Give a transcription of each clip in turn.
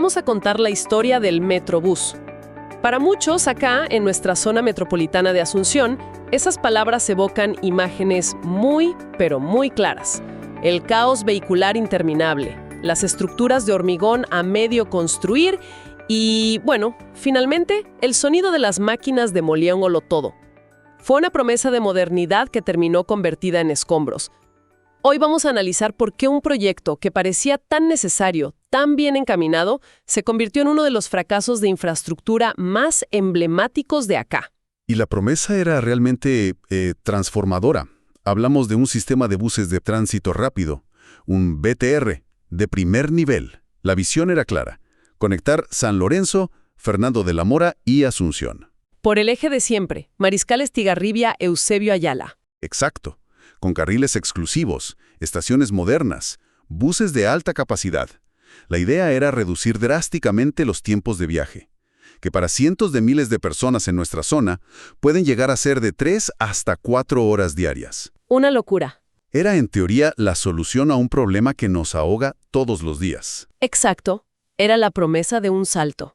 vamos a contar la historia del Metrobús. Para muchos, acá, en nuestra zona metropolitana de Asunción, esas palabras evocan imágenes muy, pero muy claras. El caos vehicular interminable, las estructuras de hormigón a medio construir y, bueno, finalmente, el sonido de las máquinas demoliéndolo todo. Fue una promesa de modernidad que terminó convertida en escombros. Hoy vamos a analizar por qué un proyecto que parecía tan necesario, tan bien encaminado, se convirtió en uno de los fracasos de infraestructura más emblemáticos de acá. Y la promesa era realmente transformadora. Hablamos de un sistema de buses de tránsito rápido, un BTR, de primer nivel. La visión era clara: conectar San Lorenzo, Fernando de la Mora y Asunción. Por el eje de siempre, Mariscal Estigarribia, Eusebio Ayala. Exacto. Con carriles exclusivos, estaciones modernas, buses de alta capacidad. La idea era reducir drásticamente los tiempos de viaje, que para cientos de miles de personas en nuestra zona pueden llegar a ser de 3 hasta 4 horas diarias. Una locura. Era, en teoría, la solución a un problema que nos ahoga todos los días. Exacto. Era la promesa de un salto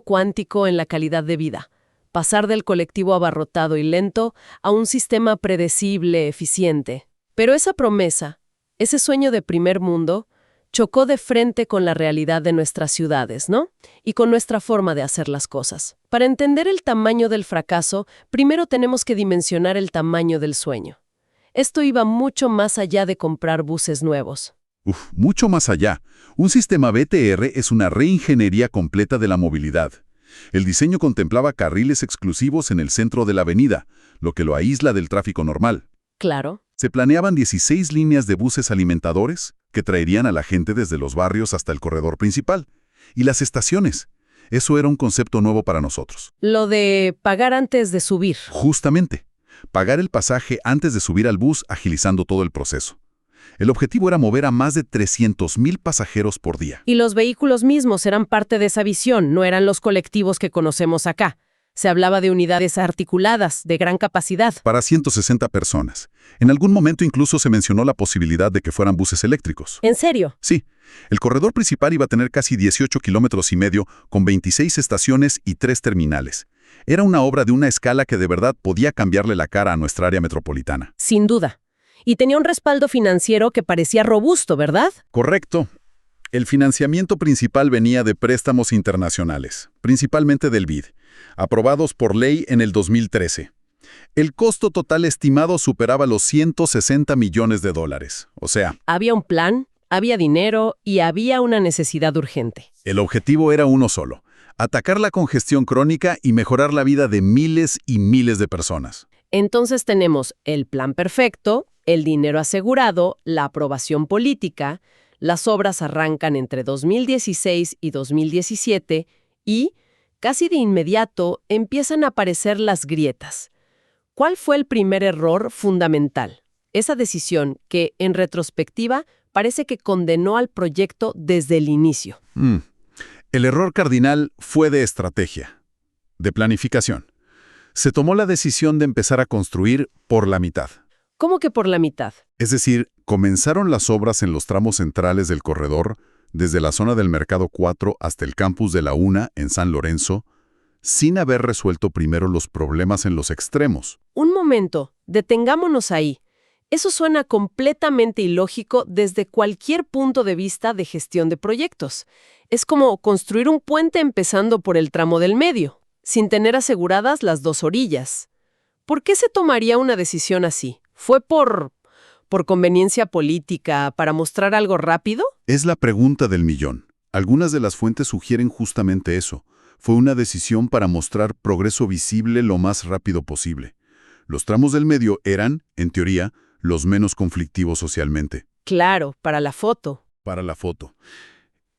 cuántico en la calidad de vida. Pasar del colectivo abarrotado y lento a un sistema predecible, eficiente. Pero esa promesa, ese sueño de primer mundo, chocó de frente con la realidad de nuestras ciudades, ¿no? Y con nuestra forma de hacer las cosas. Para entender el tamaño del fracaso, primero tenemos que dimensionar el tamaño del sueño. Esto iba mucho más allá de comprar buses nuevos. Mucho más allá. Un sistema BTR es una reingeniería completa de la movilidad. El diseño contemplaba carriles exclusivos en el centro de la avenida, lo que lo aísla del tráfico normal. Claro. Se planeaban 16 líneas de buses alimentadores que traerían a la gente desde los barrios hasta el corredor principal. Y las estaciones. Eso era un concepto nuevo para nosotros. Lo de pagar antes de subir. Justamente. Pagar el pasaje antes de subir al bus, agilizando todo el proceso. El objetivo era mover a más de 300,000 pasajeros por día. Y los vehículos mismos eran parte de esa visión, no eran los colectivos que conocemos acá. Se hablaba de unidades articuladas, de gran capacidad. Para 160 personas. En algún momento incluso se mencionó la posibilidad de que fueran buses eléctricos. ¿En serio? Sí. El corredor principal iba a tener casi 18,5 kilómetros, con 26 estaciones y 3 terminales. Era una obra de una escala que de verdad podía cambiarle la cara a nuestra área metropolitana. Sin duda. Y tenía un respaldo financiero que parecía robusto, ¿verdad? Correcto. El financiamiento principal venía de préstamos internacionales, principalmente del BID, aprobados por ley en el 2013. El costo total estimado superaba los $160 millones. O sea, había un plan, había dinero y había una necesidad urgente. El objetivo era uno solo: atacar la congestión crónica y mejorar la vida de miles y miles de personas. Entonces tenemos el plan perfecto, el dinero asegurado, la aprobación política. Las obras arrancan entre 2016 y 2017 y, casi de inmediato, empiezan a aparecer las grietas. ¿Cuál fue el primer error fundamental? Esa decisión que, en retrospectiva, parece que condenó al proyecto desde el inicio. El error cardinal fue de estrategia, de planificación. Se tomó la decisión de empezar a construir por la mitad. ¿Cómo que por la mitad? Es decir, comenzaron las obras en los tramos centrales del corredor, desde la zona del Mercado 4 hasta el campus de la UNA en San Lorenzo, sin haber resuelto primero los problemas en los extremos. Un momento, detengámonos ahí. Eso suena completamente ilógico desde cualquier punto de vista de gestión de proyectos. Es como construir un puente empezando por el tramo del medio, sin tener aseguradas las dos orillas. ¿Por qué se tomaría una decisión así? ¿Fue por conveniencia política, para mostrar algo rápido? Es la pregunta del millón. Algunas de las fuentes sugieren justamente eso. Fue una decisión para mostrar progreso visible lo más rápido posible. Los tramos del medio eran, en teoría, los menos conflictivos socialmente. Claro, para la foto. Para la foto.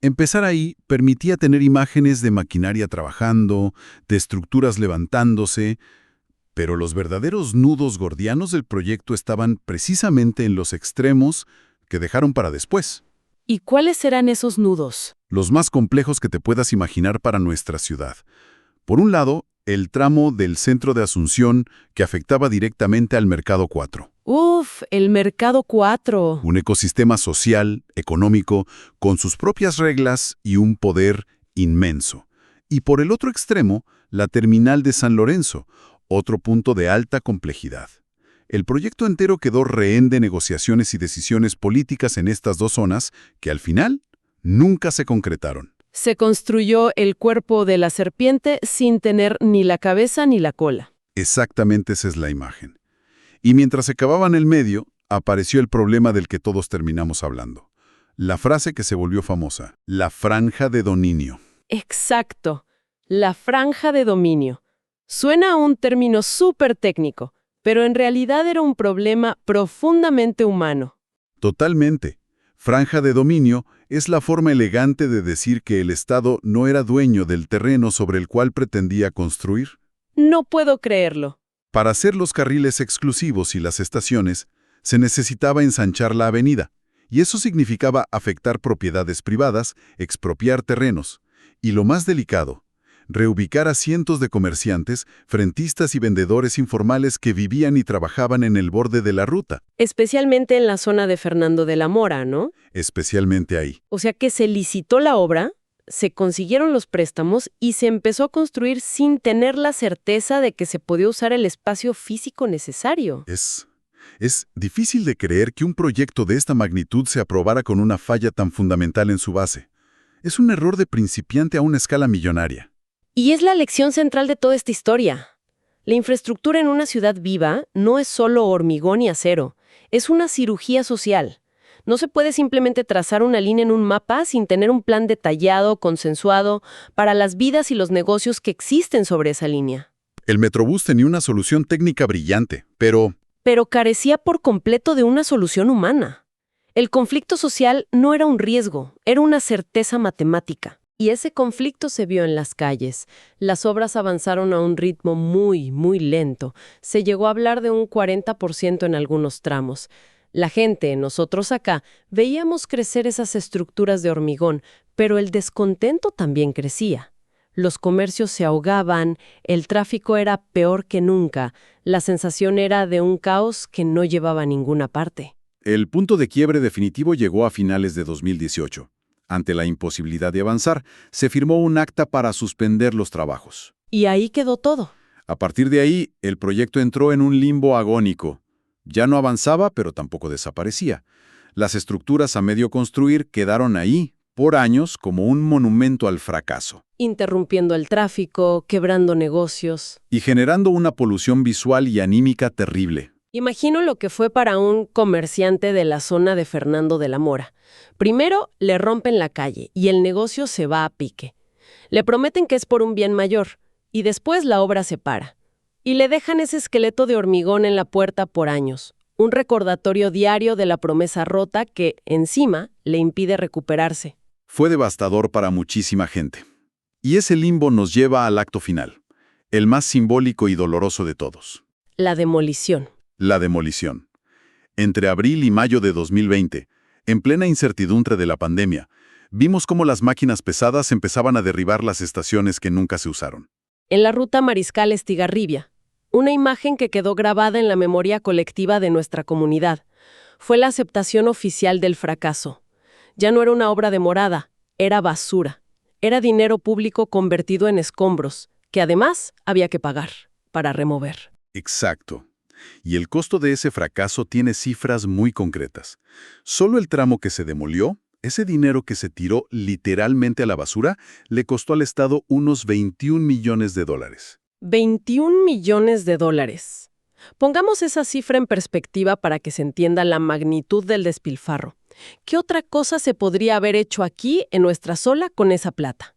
Empezar ahí permitía tener imágenes de maquinaria trabajando, de estructuras levantándose, pero los verdaderos nudos gordianos del proyecto estaban precisamente en los extremos que dejaron para después. ¿Y cuáles eran esos nudos? Los más complejos que te puedas imaginar para nuestra ciudad. Por un lado, el tramo del centro de Asunción que afectaba directamente al Mercado 4. Uf, el Mercado 4. Un ecosistema social, económico, con sus propias reglas y un poder inmenso. Y por el otro extremo, la terminal de San Lorenzo, otro punto de alta complejidad. El proyecto entero quedó rehén de negociaciones y decisiones políticas en estas dos zonas que al final nunca se concretaron. Se construyó el cuerpo de la serpiente sin tener ni la cabeza ni la cola. Exactamente esa es la imagen. Y mientras se cavaban el medio, apareció el problema del que todos terminamos hablando. La frase que se volvió famosa, la franja de dominio. Exacto, la franja de dominio. Suena a un término súper técnico, pero en realidad era un problema profundamente humano. Totalmente. Franja de dominio es la forma elegante de decir que el Estado no era dueño del terreno sobre el cual pretendía construir. No puedo creerlo. Para hacer los carriles exclusivos y las estaciones, se necesitaba ensanchar la avenida, y eso significaba afectar propiedades privadas, expropiar terrenos, y lo más delicado, reubicar a cientos de comerciantes, frentistas y vendedores informales que vivían y trabajaban en el borde de la ruta. Especialmente en la zona de Fernando de la Mora, ¿no? Especialmente ahí. O sea que se licitó la obra, se consiguieron los préstamos y se empezó a construir sin tener la certeza de que se podía usar el espacio físico necesario. Es difícil de creer que un proyecto de esta magnitud se aprobara con una falla tan fundamental en su base. Es un error de principiante a una escala millonaria. Y es la lección central de toda esta historia. La infraestructura en una ciudad viva no es solo hormigón y acero, es una cirugía social. No se puede simplemente trazar una línea en un mapa sin tener un plan detallado, consensuado, para las vidas y los negocios que existen sobre esa línea. El Metrobús tenía una solución técnica brillante, pero carecía por completo de una solución humana. El conflicto social no era un riesgo, era una certeza matemática. Y ese conflicto se vio en las calles. Las obras avanzaron a un ritmo muy, muy lento. Se llegó a hablar de un 40% en algunos tramos. La gente, nosotros acá, veíamos crecer esas estructuras de hormigón, pero el descontento también crecía. Los comercios se ahogaban, el tráfico era peor que nunca, la sensación era de un caos que no llevaba a ninguna parte. el punto de quiebre definitivo llegó a finales de 2018. Ante la imposibilidad de avanzar, se firmó un acta para suspender los trabajos. Y ahí quedó todo. A partir de ahí, el proyecto entró en un limbo agónico. Ya no avanzaba, pero tampoco desaparecía. Las estructuras a medio construir quedaron ahí, por años, como un monumento al fracaso. Interrumpiendo el tráfico, quebrando negocios. Y generando una polución visual y anímica terrible. Imagino lo que fue para un comerciante de la zona de Fernando de la Mora. Primero, le rompen la calle y el negocio se va a pique. Le prometen que es por un bien mayor, y después la obra se para. Y le dejan ese esqueleto de hormigón en la puerta por años. Un recordatorio diario de la promesa rota que, encima, le impide recuperarse. Fue devastador para muchísima gente. Y ese limbo nos lleva al acto final, el más simbólico y doloroso de todos. La demolición. La demolición. Entre abril y mayo de 2020, en plena incertidumbre de la pandemia, vimos cómo las máquinas pesadas empezaban a derribar las estaciones que nunca se usaron. En la ruta Mariscal Estigarribia, una imagen que quedó grabada en la memoria colectiva de nuestra comunidad. Fue la aceptación oficial del fracaso. Ya no era una obra demorada, era basura. Era dinero público convertido en escombros, que además había que pagar para remover. Exacto. Y el costo de ese fracaso tiene cifras muy concretas. Solo el tramo que se demolió, ese dinero que se tiró literalmente a la basura, le costó al Estado unos 21 millones de dólares. 21 millones de dólares. Pongamos esa cifra en perspectiva para que se entienda la magnitud del despilfarro. ¿Qué otra cosa se podría haber hecho aquí en nuestra sola con esa plata?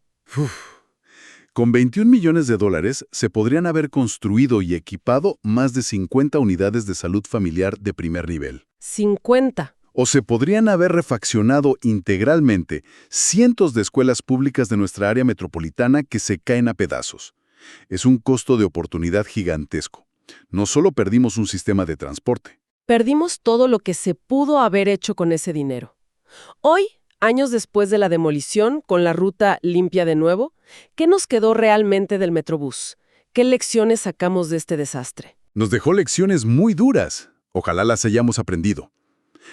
Con 21 millones de dólares se podrían haber construido y equipado más de 50 unidades de salud familiar de primer nivel. 50. O se podrían haber refaccionado integralmente cientos de escuelas públicas de nuestra área metropolitana que se caen a pedazos. Es un costo de oportunidad gigantesco. No solo perdimos un sistema de transporte. Perdimos todo lo que se pudo haber hecho con ese dinero. Hoy, años después de la demolición, con la ruta limpia de nuevo, ¿qué nos quedó realmente del Metrobús? ¿Qué lecciones sacamos de este desastre? Nos dejó lecciones muy duras. Ojalá las hayamos aprendido.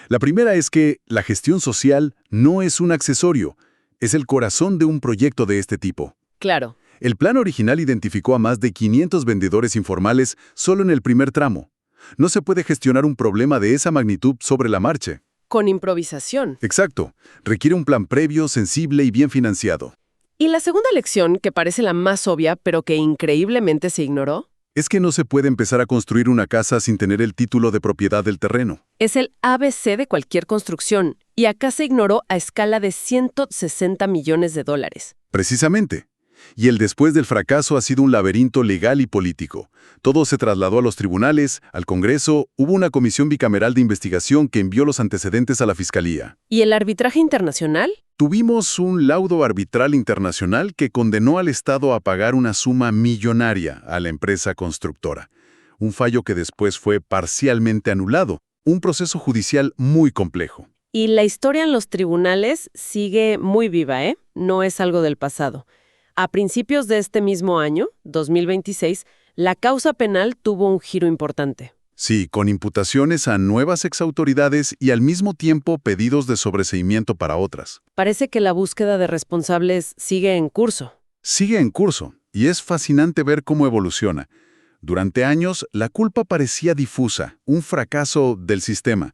La primera es que la gestión social no es un accesorio, es el corazón de un proyecto de este tipo. Claro. El plan original identificó a más de 500 vendedores informales solo en el primer tramo. No se puede gestionar un problema de esa magnitud sobre la marcha. Con improvisación. Exacto. Requiere un plan previo, sensible y bien financiado. Y la segunda lección, que parece la más obvia, pero que increíblemente se ignoró, Es que no se puede empezar a construir una casa sin tener el título de propiedad del terreno. es el ABC de cualquier construcción, y acá se ignoró a escala de 160 millones de dólares. Precisamente. Y el después del fracaso ha sido un laberinto legal y político. Todo se trasladó a los tribunales, al Congreso, hubo una comisión bicameral de investigación que envió los antecedentes a la Fiscalía. ¿Y el arbitraje internacional? Tuvimos un laudo arbitral internacional que condenó al Estado a pagar una suma millonaria a la empresa constructora. Un fallo que después fue parcialmente anulado. Un proceso judicial muy complejo. Y la historia en los tribunales sigue muy viva, ¿eh? No es algo del pasado. A principios de este mismo año, 2026, la causa penal tuvo un giro importante. Sí, con imputaciones a nuevas exautoridades y al mismo tiempo pedidos de sobreseimiento para otras. Parece que la búsqueda de responsables sigue en curso. Sigue en curso, y es fascinante ver cómo evoluciona. Durante años, la culpa parecía difusa, un fracaso del sistema.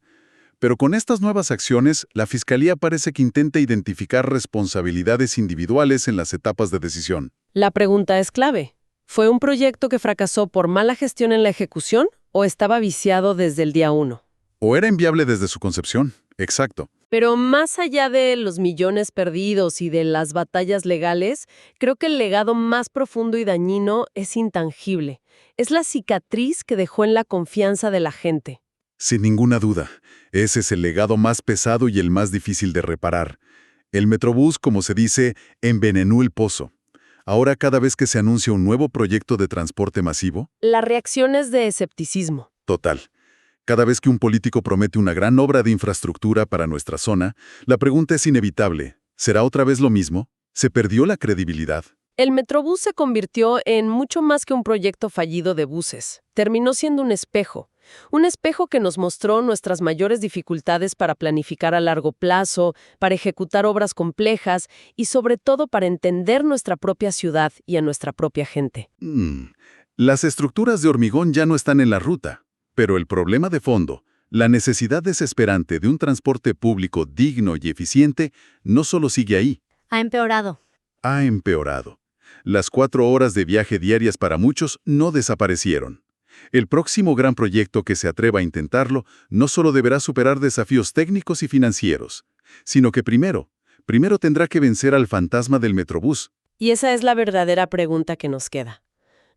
Pero con estas nuevas acciones, la Fiscalía parece que intenta identificar responsabilidades individuales en las etapas de decisión. La pregunta es clave. ¿Fue un proyecto que fracasó por mala gestión en la ejecución o estaba viciado desde el día 1? ¿O era inviable desde su concepción? Exacto. Pero más allá de los millones perdidos y de las batallas legales, creo que el legado más profundo y dañino es intangible. Es la cicatriz que dejó en la confianza de la gente. Sin ninguna duda, ese es el legado más pesado y el más difícil de reparar. El Metrobús, como se dice, envenenó el pozo. Ahora, cada vez que se anuncia un nuevo proyecto de transporte masivo, La reacción es de escepticismo. total. Cada vez que un político promete una gran obra de infraestructura para nuestra zona, la pregunta es inevitable. ¿Será otra vez lo mismo? ¿Se perdió la credibilidad? El Metrobús se convirtió en mucho más que un proyecto fallido de buses. Terminó siendo un espejo que nos mostró nuestras mayores dificultades para planificar a largo plazo, para ejecutar obras complejas y sobre todo para entender nuestra propia ciudad y a nuestra propia gente. Las estructuras de hormigón ya no están en la ruta, pero el problema de fondo, la necesidad desesperante de un transporte público digno y eficiente, no solo sigue ahí, Ha empeorado. ha empeorado. Las 4 horas de viaje diarias para muchos no desaparecieron. El próximo gran proyecto que se atreva a intentarlo no solo deberá superar desafíos técnicos y financieros, sino que primero tendrá que vencer al fantasma del Metrobús. Y esa es la verdadera pregunta que nos queda.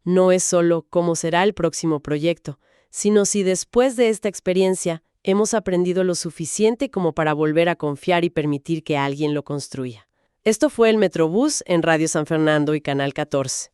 No es solo cómo será el próximo proyecto, sino si después de esta experiencia hemos aprendido lo suficiente como para volver a confiar y permitir que alguien lo construya. Esto fue el Metrobús en Radio San Fernando y Canal 14.